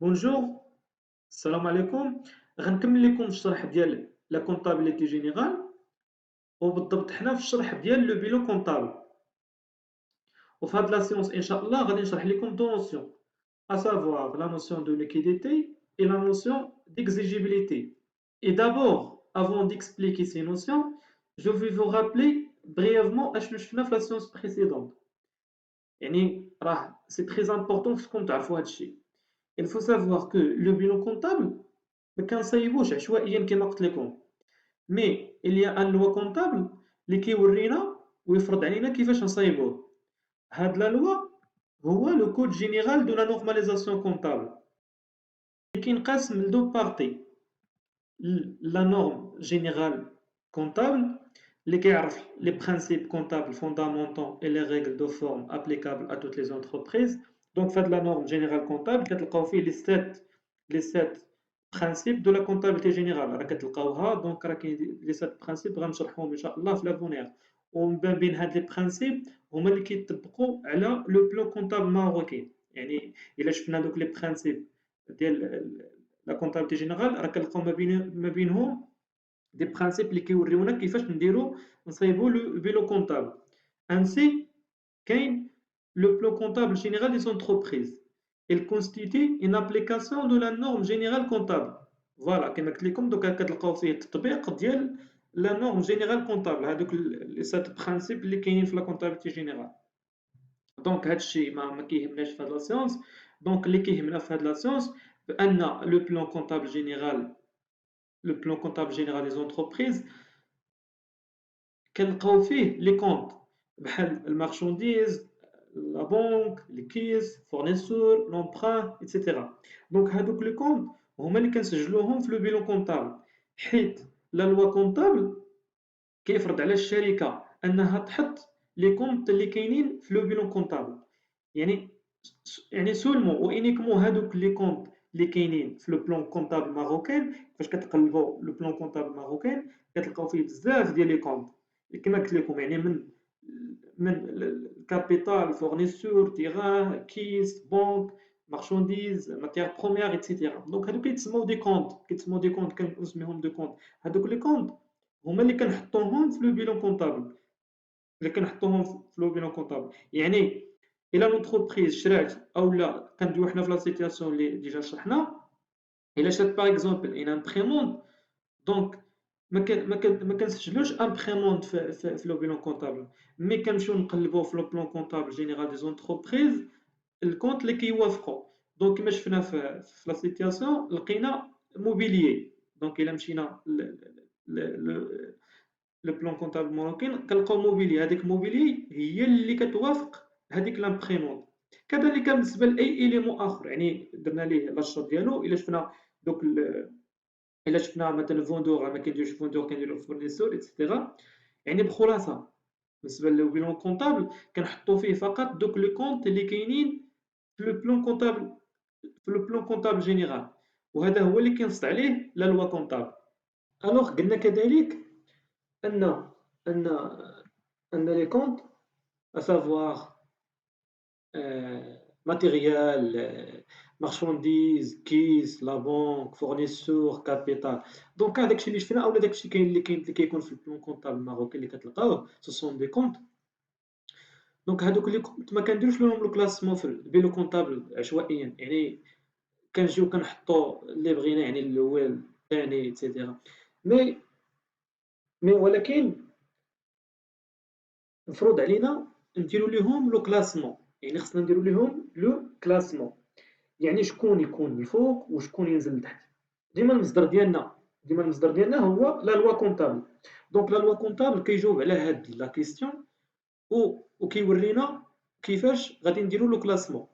Bonjour, salam alaikum. غنكمل لكم الشرح ديال لا كونطابيليتي جينيرال وبالضبط حنا في الشرح ديال لو بيلو كونطابل. وفي هاد لا سيونس ان شاء الله غادي نشرح لكم دو نوسيون à savoir la notion de liquidité et la notion d'exigibilité. Et d'abord, avant d'expliquer ces notions, je vais vous rappeler brièvement اشنو شفنا في la séance précédente. يعني راه c'est très important خصكم تعرفوا هاد الشيء. Il faut savoir que le bilan comptable ما كنصايبوش عشوائيا كما قلت لكم، مي il y a un loi comptable اللي كيورينا ويفرض علينا كيفاش نصايبوه. هاد لا لوا هو لو كود جينيرال دو لا نورماليزاسيون كونتابل اللي كينقسم لدو بارتي. لا نورم جينيرال كونتابل اللي كيعرف لي برينسيپ كونتابل فوندامونتون اي لي ريغل دو فورم ابليكابل ا توت لي زونتربريز. دونك فهاد لا نورم جينيرال كونتابل كتلقاو فيه لي سيت برينسيپ دو لا كونتابيلتي جينيرال، راه كتلقاوها. دونك راه كاين لي سيت برينسيپ غنشرحهم ان شاء الله في لافونيغ. ومن بين هاد لي برينسيپ هما اللي كيطبقوا على لو بلان كونتابل ماروكي. يعني الا شفنا دوك لي برينسيپ ديال لا كونتابيلتي جينيرال راه كنلقاو ما بينهم دي برينسيپ اللي كيوريونا كيفاش نصايبو لو بيلو كونتابل. انسي كاين le plan comptable général des entreprises. Il constitue une application de la norme générale comptable. Voilà, كما قلت لكم دوكا كتلقاو فيه التطبيق ديال لا نورم جينيرال كونتابل، هذوك لي سات برينسيپ اللي كاينين في لا كونتابيلتي جينيرال. دونك هادشي ما كيهمناش في هاد لا سيونس. دونك اللي كيهمنا في هاد لا سيونس بان لو بلان كونتابل جينيرال لو بلان كونتابل جينيرال دي زونتربريز كنلقاو فيه لي كونط بحال المارشانديز، لا بنك، لي كيس، فورنيسور، لومبران، ايتترا. دونك هادوك لي كونط هما اللي كنسجلوهم في لو بيلون كونطابل، حيت لا لوا كونطابل كيفرض على الشركة أنها تحط لي كونط اللي كاينين في لو بيلون كونطابل. يعني سولمون وانيكمون هادوك لي كونط اللي كاينين في لو بلان كونطابل ماروكان. فاش كتقلبوا لو بلان كونطابل ماروكان كتلقاو فيه بزاف ديال لي كونط اللي كما قلت لكم، يعني من الكابيتال، فورنيسور، تيغان، كيس، بنك، مارشانديز، ماتيير بروميير، ايتترا. دونك هادو كيتسموا دي كونط كنسميهم دو كونط. هادوك لي كونط هما اللي كنحطوهم في لو بيلون كونطابل، في لو بيلون كونطابل. يعني الا لونتربريز شرات اولا كندويو حنا في لا سيتياسيون اللي ديجا شرحنا، الا شرات باغ اكزومبل ان امبريمون، دونك ما كنسجلوش امبريمون في لو بيلون كونطابل، مي كنمشيو نقلبو في لو بلان كونطابل جينيرال دي زونتربريز الكونط اللي كيوافقوا. دونك كما شفنا في لا سيتياسيون لقينا موبيليي. دونك الا مشينا لو بلان كونطابل ماروكين كنلقاو موبيلي، هذيك موبيلي هي اللي كتوافق هذيك لامبريمون. كذلك بالنسبه لاي اليمون اخر، يعني درنا ليه لاشط ديالو. الا شفنا دوك الا شفنا مثلا فوندور ما كيديروش فوندور كنديرو فورنيسور ايتترا. يعني بخلاصه بالنسبه لو بيلون كونطابل كنحطو فيه فقط دوك لي كونط اللي كاينين في لو بلان كونطابل جينيرال، وهذا هو اللي كينص عليه لا لوا كونطابل. الوغ قلنا كذلك ان ان ان لي كونط à savoir matériel, marchandises, كيس، لا بنك، فورنيسور، كابيتال. دونك هذاك الشيء اللي شفنا اولا داك الشيء اللي كيكون في البلان كونطابل ماروكي اللي كتلقاوه سو سون دي كونط. دونك هادوك لي كونط ما كنديروش لهم لو كلاسمون في البيلو كونطابل عشوائيا، يعني كنجيو كنحطو اللي بغينا، يعني الاول الثاني ايتترا. مي ولكن مفروض علينا نديرو ليهم لو كلاسمون، يعني خصنا نديرو ليهم لو كلاسمون. يعني شكون يكون الفوق وشكون ينزل لتحت. ديما المصدر ديالنا هو لا لوا كونطابل. دونك لا لوا كونطابل كيجاوب على هاد لا كيسيون وكيورينا كيفاش غادي نديرو لو كلاسمون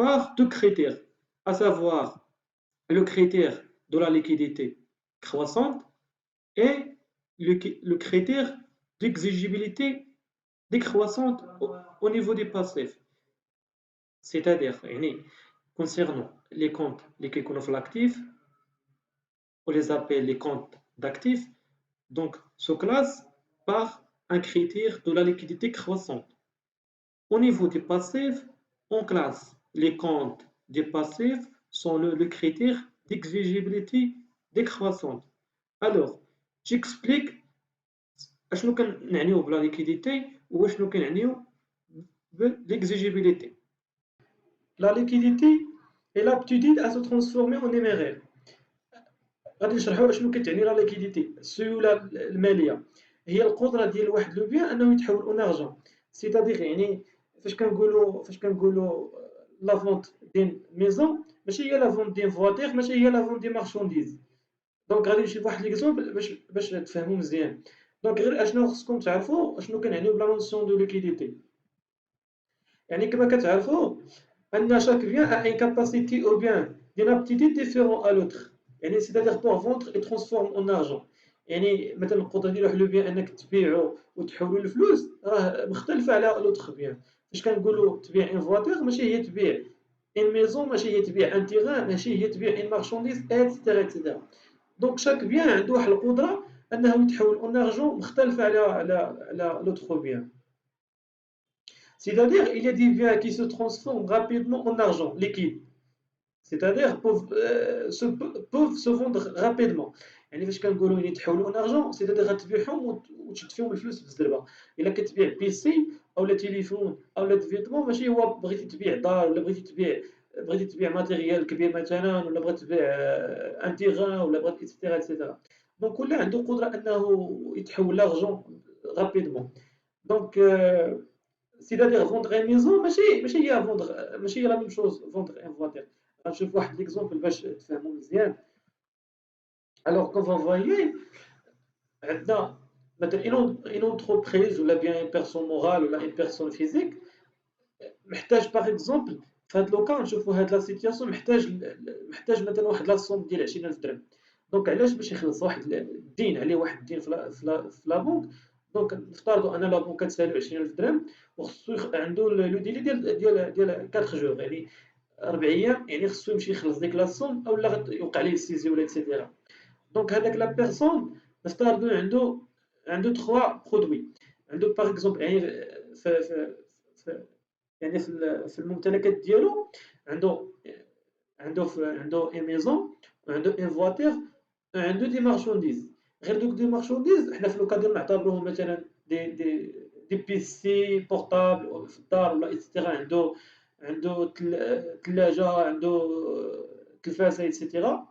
par deux critères, à savoir le critère de la liquidité croissante et le critère d'exigibilité décroissante au niveau des passifs. C'est-à-dire, concernant les comptes qui sont l'actif, on les appelle les comptes d'actifs, donc se classe par un critère de la liquidité croissante. Au niveau des passifs, on classe les comptes des passifs sont le critère d'exigibilité décroissante. Alors, j'explique اشنو كنعنيو بلا liquidité واشنو كنعنيو l'exigibilité. La liquidité est l'aptitude à se transformer en numéraire. غادي نشرحوا شنو كتعني لا ليكيديتي. السيوله الماليه هي القدره ديال واحد لو بيان انه يتحول اون ارجون. سيتادير يعني فاش كنقولوا لا فونت دين ميزون ماشي هي لا فونت دين فواتير، ماشي هي لا فونت دي مارشانديز. دونك غادي نمشي بواحد ليكزومبل باش تفهموا مزيان. دونك غير اشنو خصكم تعرفوا اشنو كنعنيو بلا نونسيون دو ليكيديتي. يعني كما كتعرفوا ان chaque bien a une capacité ou bien d'une aptitude différente à l'autre. يعني c'est-à-dire pour vendre et transformer en argent. يعني مثلا القدره ديال واحد لو بيان انك تبيعو وتحولو لفلوس راه مختلفه على لوطخ بيان. فاش كنقولوا تبيع ان فواتير ماشي هي تبيع ان ميزون، ماشي هي تبيع ان تيغان، ماشي هي تبيع ان مارشانديز ايتترا. دونك شاك بيان عنده واحد القدره انه يتحول اون ارجون مختلفه على لوطخ بيان. C'est-à-dire, il y a des biens qui se transforment rapidement en argent liquide. C'est-à-dire, peuvent se vendre rapidement. يعني فاش كنقولوا يتحولوا en argent، c'est-à-dire غتبيعهم وتشد فيهم الفلوس بالزربه. الا كتبيع بيسي اولا تليفون اولا فيتمون، ماشي هو بغيتي تبيع دار ولا بغيتي تبيع ماتيريال كبير مثلا، ولا بغيتي تبيع ان تيغان ولا بغيتي ايتترا ايتترا. دونك كل عنده قدره انه يتحول لارجون رابيدمون. دونك c'est-à-dire vendre une maison ماشي هي vendre، ماشي هي لا ميم شوز vendre un voiture. غنشوف واحد ليكزومبل باش تفهموا مزيان. alors quand vous voyez عندنا مثلا une entreprise ولا bien une personne morale ولا une personne physique محتاج باغ اكزومبل في هاد لو كان نشوفوا هاد لا سيتياسيون محتاج مثلا واحد لا سوم ديال 20000 درهم. دونك علاش باش يخلص واحد الدين عليه، واحد الدين في لا بنك. دونك نفترضوا ان لا بنك كتسالو 20000 درهم وخصو عنده لو ديلي ديال 4 جوغ، يعني 4 ايام، يعني خصو يمشي يخلص ديك لا سوم او لا يوقع ليه السيزي ولا اكسيتيرا. دونك هذاك لا بيرسون نفترضوا عنده 3 برودوي. عنده باغ اكزومبل يعني في يعني في الممتلكات ديالو عنده عنده اي ميزون وعنده اي فواتير وعنده دي مارشانديز. غير دوك دي مارشانديز حنا في لو كادر نعتبروهم مثلا دي بي سي بورطابل في الدار ولا ايتترا. عنده ثلاجه، عنده تلفازه ايتترا.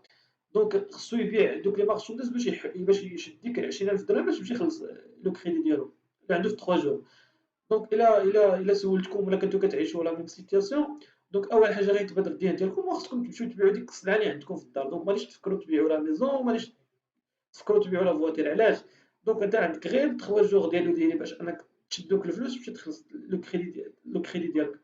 دونك خصو يبيع دوك لي مارشانديز باش يشد ديك 20000 درهم باش يمشي يخلص لو كريدي ديالو اللي عنده في 3 جور. دونك الا سولتكم ولا كنتو كتعيشوا لا ميم سيتياسيون، دونك اول حاجه غيتبادر الذهن ديالكم خصكم تمشيو تبيعوا ديك السلعه اللي عندكم في الدار. دونك ماليش تفكروا تبيعوا لا ميزون، ماليش تفكروا تبيعوا لا فواتير. علاش؟ دونك انت عندك غير 3 جوغ ديالو باش انك تشد دوك الفلوس باش تخلص لو كريدي ديالك.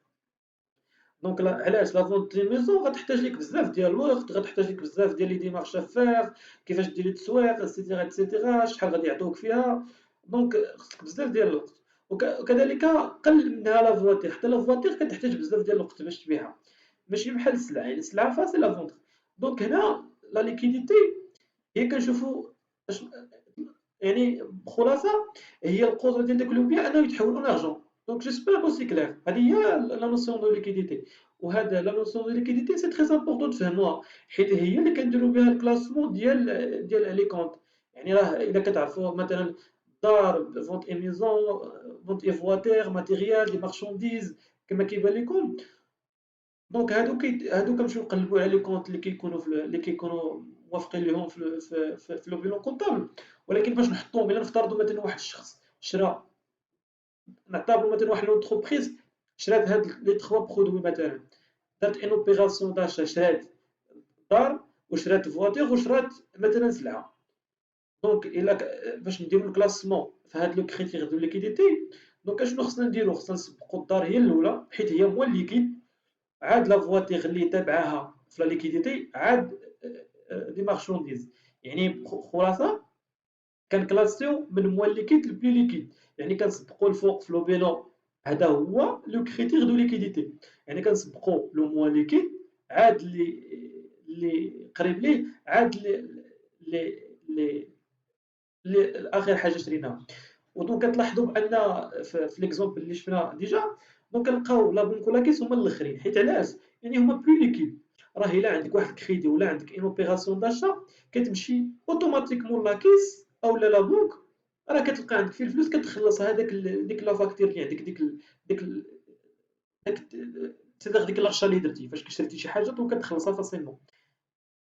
دونك علاش لا فونت دي ميزون غتحتاج ليك بزاف ديال الوقت، غتحتاج ليك بزاف ديال لي ديمارش افير، كيفاش ديري التسويق ايتترا ايتترا، شحال غادي يعطوك فيها. دونك خصك بزاف ديال الوقت. وكذلك قل منها لا فواتير، حتى لا فواتير كتحتاج بزاف ديال الوقت باش تبيعها، ماشي بحال السلعه. يعني السلعه فاسيل لا فونتر. دونك هنا لا ليكيديتي هي كنشوفوا يعني بخلاصه هي القدره ديال داك لو بيان انه يتحول اون ارجون. دونك جيسبر كو سي كلير. هذه هي لا نوسيون دو ليكيديتي. وهذا لا نوسيون دو ليكيديتي سي تري امبورطون تفهموها، حيت هي اللي كنديروا بها الكلاسمون ديال لي كونت. يعني راه الا كتعرفوا مثلا دار، فونت اي ميزون، فونت اي فواتير، ماتيريال، دي مارشانديز كما كيبان لكم. دونك هادو كنمشيو نقلبوا على لي كونت اللي كيكونوا موافقين ليهم في لو بيلون كونطابل. ولكن باش نحطوهم، الا نفترضوا مثلا واحد الشخص شرا، نعتبروا مثلا واحد لونتربريز شرات هاد لي 3 برودوي مثلا، دارت ان اوبيراسيون داشا، شرات دار وشرات فواتير وشرات مثلا سلعه. دونك باش نديرو الكلاسمون في هاد لو كريتير دو ليكيديتي، دونك اشنو خصنا نديرو؟ خصنا نسبقوا الدار هي الاولى حيت هي موال ليكيد، عاد لا فواتير اللي تابعاها في لا ليكيديتي، عاد دي مارشانديز. يعني خلاصه كنكلاسيو من موال ليكيد لبلي ليكيد. يعني كنسبقوا الفوق في لو بيلون، هذا هو لو كريتير دو ليكيديتي. يعني كنسبقوا لو موال ليكيد، عاد اللي قريب ليه، عاد اخر حاجه شريناها. ودونك كتلاحظوا بان في ليكزومبل اللي شفنا ديجا، دونك كنلقاو لا بنك ولا كيس هما الاخرين. حيت علاش؟ يعني هما بلو ليكيد. راه الا عندك واحد الكريدي ولا عندك اون اوبيراسيون داشا كتمشي اوتوماتيكمون لاكيس او لا بنك، راه كتلقى عندك فيه الفلوس كتخلص هذاك ديك لا فاكتور اللي عندك ديك ديك لاشا اللي درتي فاش شريتي شي حاجه دونك كتخلصها فاسيلمون.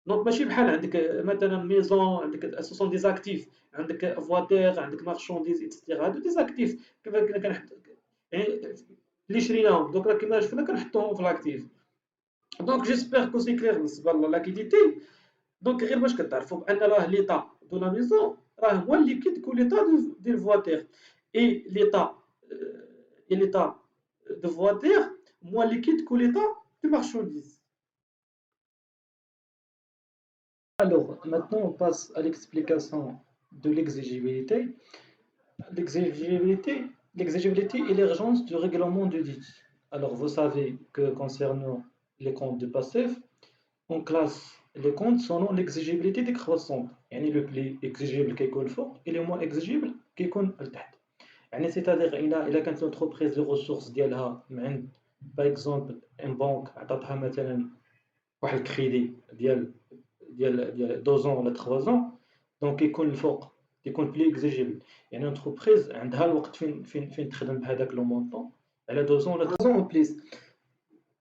دونك ماشي بحال عندك مثلا ميزون، عندك سوسون ديزاكتيف، عندك فواتير، عندك مارشونديز اكسيتيرا، هادو ديزاكتيف كيف كنا كنحط يعني اللي شريناهم دوك راه كيما شفنا كنحطوهم في لاكتيف. دونك جيسبر كو سي كلير بالنسبه لاكيديتي. دونك غير باش كتعرفوا بان راه ليطا دو لا ميزون راه هو ليكيد كو ليطا ديال فواتير، اي ليطا اي ليطا دو فواتير موان ليكيد كو ليطا دو مارشونديز. Alors, maintenant, on passe à l'explication de l'exigibilité. L'exigibilité, l'exigibilité et l'urgence du règlement du dit. Alors, vous savez que concernant les comptes de passif, on classe les comptes selon l'exigibilité décroissante. يعني le plus exigible كيكون الفوق et le moins exigible كيكون التحت. يعني c'est-à-dire إلا كانت l'entreprise les ressources ديالها من عند par exemple une banque عطاتها مثلا واحد الكريدي ديال 2 ans ولا 3 ans دونك يكون الفوق يكون بلي اكزيجيبل. يعني انتربريز عندها الوقت فين تخدم بهذاك لو مونطون على 2 ans ولا 3 ans او بليس.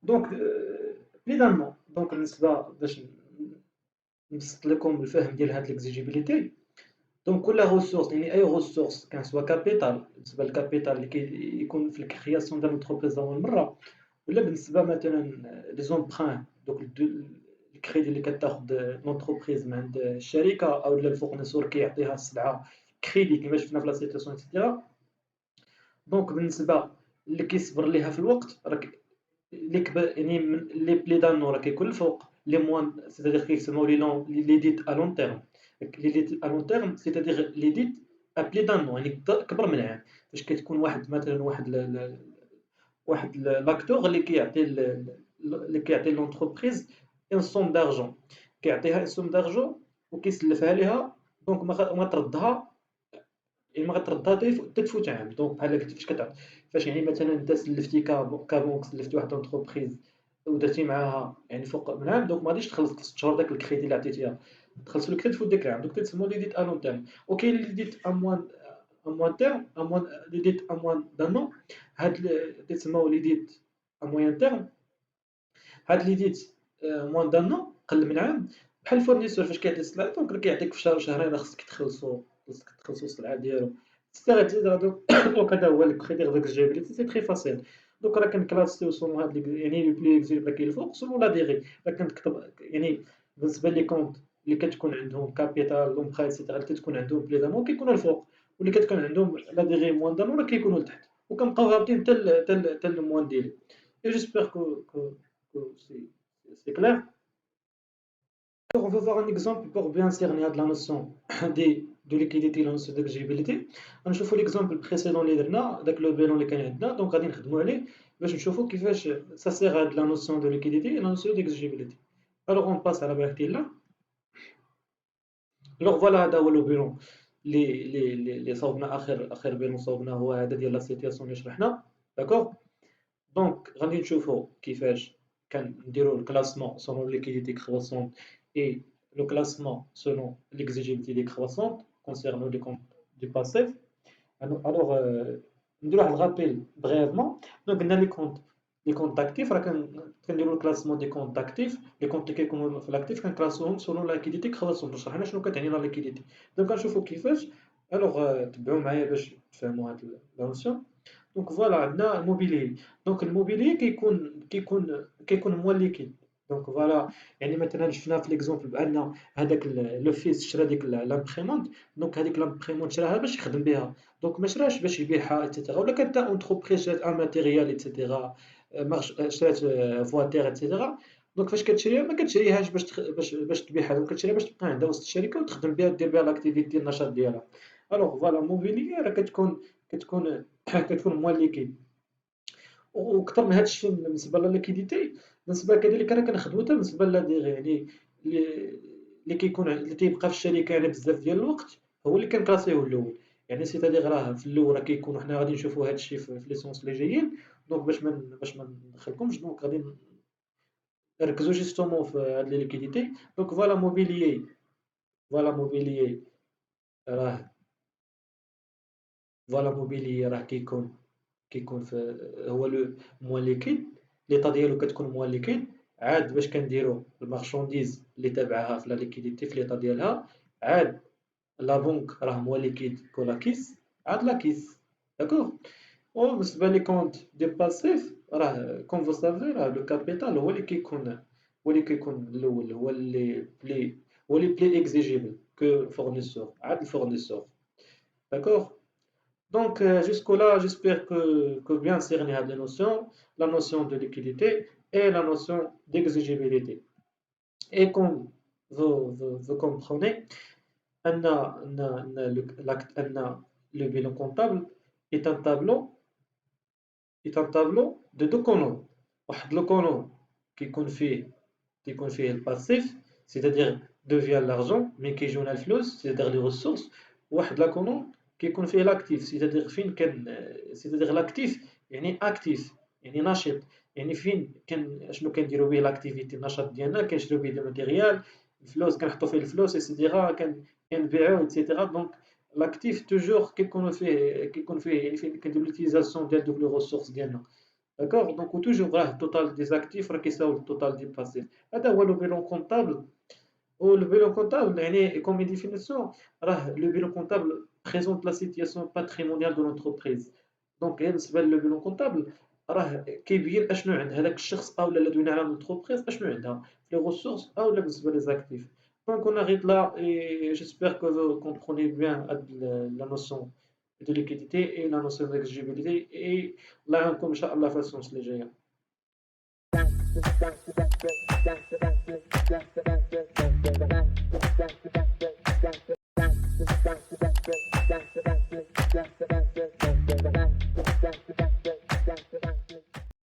دونك بليدالمون دونك بالنسبه باش نبسط لكم الفهم ديال هاد الاكزيجيبيليتي، دونك كل ريسورس يعني اي ريسورس كان سوا كابيتال بالنسبه للكابيتال اللي كيكون في الكرياسيون ديال الانتربريز اول مره، ولا بالنسبه مثلا لي زومبران دوك الكريدي اللي كتاخد لونتربريز من عند الشركه او الفورنيسور كيعطيها السلعه كريدي كما شفنا في لا سيتياسيون اكسيتيرا. دونك بالنسبه اللي كيصبر ليها في الوقت راك اللي كبر يعني لي دانو راه كيكون الفوق لي موان سيتادير كيسموا لي ديت ا لون تيرم. لي ديت ا لون تيرم سيتادير لي ديت ا بلي دانو يعني كبر من عام فاش كتكون واحد مثلا واحد لاكتور اللي كيعطي لونتربريز اون سوم دارجون، كيعطيها اون سوم دارجون وكيسلفها ليها دونك ما تردها يعني ما غتردها حتى تفوت عام. دونك بحال قلت فاش يعني مثلا انت سلفتي كبنك سلفتي واحد لونتربريز ودرتي معاها يعني فوق من عام دونك ما غاديش تخلص 6 شهور داك الكريدي اللي عطيتيها تخلص لك حتى تفوت داك العام. دونك تسموا لي ديت ا لون تيرم. وكاين اللي ديت ا موان تيرم ا موان لي ديت ا موان دان نو. هاد تسموا لي ديت ا موان تيرم. هاد لي ديت موان دان نو قل من عام بحال الفورنيسور فاش كيعطي السلعه دونك راه كيعطيك في شهر شهرين خصك تخلصوا السلعه ديالو. دونك هذا هو الكريدير ديك الجابيليتي سي تري فاسيل. دوك راه كنكلاسيو سون هاد يعني لي بلي اكزيبل كاين الفوق سولون لا ديغي راه كنكتب يعني بالنسبه لي كونت اللي كتكون عندهم كابيتال لون بخا ايتترا اللي كتكون عندهم بلي دانو كيكونوا الفوق واللي كتكون عندهم لا ديغي موان دانو راه كيكونوا لتحت وكنبقاو هابطين حتى الموان ديالي. Et j'espère que c'est clair. Alors, on va voir un exemple pour bien cerner la notion de liquidité et la notion d'exigibilité. نشوفوا l'exemple précédent اللي درنا داك لو بيلون اللي كان عندنا دونك غادي نخدموا عليه باش نشوفوا كيفاش ça sert هاد la notion de liquidité et la notion d'exigibilité. Alors on passe à la برك ديالنا. Alors voilà هذا هو لو بيلون اللي صوبنا اخر بيلون صوبناه هو هذا ديال لا سيتياسيون اللي شرحنا. داكور. دونك غادي نشوفوا كيفاش كنديروا الكلاسمون سولون ليكيديتي كروسونت et le classement selon l'exigibilité décroissante concernant les comptes du passif. Alors, نديرو واحد الرابيل بريفمون. دونك قلنا لي كونت داكتيف راه كنديرو الكلاسمون دي كونت داكتيف. لي كونت اللي كيكونوا في الاكتيف كنكلاسوهم سولون لا ليكيديتي كروسونت. شرحنا شنو كتعني لا ليكيديتي دونك غنشوفوا كيفاش. الوغ تبعوا معايا باش تفهموا هاد لا نوسيون. دونك فوالا عندنا الموبيلي. دونك الموبيلي كيكون موال ليكيد. دونك فوالا يعني مثلا شفنا في ليكزومبل بان هذاك لو فيس شرا ديك لامبريمونت. دونك هذيك لامبريمونت شراها باش يخدم بها دونك ما شراش باش يبيعها ايتترا. ولا كانت اونتربريز شرات ان ماتيريال ايتترا شرات فواتير ايتترا. دونك فاش كتشريها ما كتشريهاش باش تبيعها دونك كتشريها باش تبقى عندها وسط الشركه وتخدم بها دير بها لاكتيفيتي النشاط ديالها. الوغ فوالا موبيلي راه كتكون موال ليكيد. وكثر من هذا الشيء بالنسبه للليكيديتي بالنسبه كذلك راه كنخدمو حتى بالنسبه للديغي يعني اللي كيكون اللي تيبقى في الشركه يعني بزاف ديال الوقت هو اللي كنكلاسيوه الاول. يعني سيتادير راه في الاول راه كيكونوا حنا غادي نشوفوا هذا الشيء في لي سونس اللي جايين. دونك باش ما ندخلكمش دونك غادي ركزوا جوستومون في هاد لي ليكيديتي. دونك فوالا موبيليي راه راه كيكون في هو لو موان ليكيد، ليطا ديالو كتكون موان ليكيد. عاد باش كنديرو المارشانديز اللي تابعها في لا ليكيديتي في ليطا ديالها، عاد لا بنك راه موان ليكيد كولا كيس، عاد لا كيس. داكوغ. وبالنسبة لي كونت دي باسيف، راه كوم فو سافي راه لو كابيتال هو اللي كيكون الأول، هو اللي بلي اكزيجيبل كو فورنيسور، عاد الفورنيسور. داكوغ. Donc, jusque-là, j'espère que bien cerner les notions, la notion de liquidité et la notion d'exigibilité. Et comme vous comprenez, le bilan comptable est un tableau, est un tableau de deux colonnes. واحد le colonne qui confie le passif, c'est-à-dire devient l'argent, mais qui joue الفلوس, c'est-à-dire les ressources. واحد la colonne كيكون فيه لاكتيف، c'est-à-dire لاكتيف يعني اكتيف، يعني نشيط، يعني فين شنو كنديروا به لاكتيفيتي، النشاط ديالنا كنشريو به دي ماتيريال، الفلوس كنحطوا فيه الفلوس ايتترا، كنبيعوه ايتترا. دونك لاكتيف توجور كيكون فيه يعني فين كنديروا ليوتيليزاسيون ديال دوك لي ريسورس ديالنا. داكوغ. دونك وتوجور راه التوتال دي زاكتيف راه كيساوي التوتال دي باسيف. هذا هو لو بيلون كونطابل. Le bilan comptable, comme définition, le bilan comptable présente la situation patrimoniale de l'entreprise. Donc, le bilan comptable, كيبين اشنو عند هذاك الشخص او اللي دوينا على l'entreprise اشنو عندها في les ressources او بالنسبه les actifs. Donc, on arrête là et j'espère que vous comprenez bien la notion de liquidité et la notion d'exigibilité et là, comme ça, la façon c'est les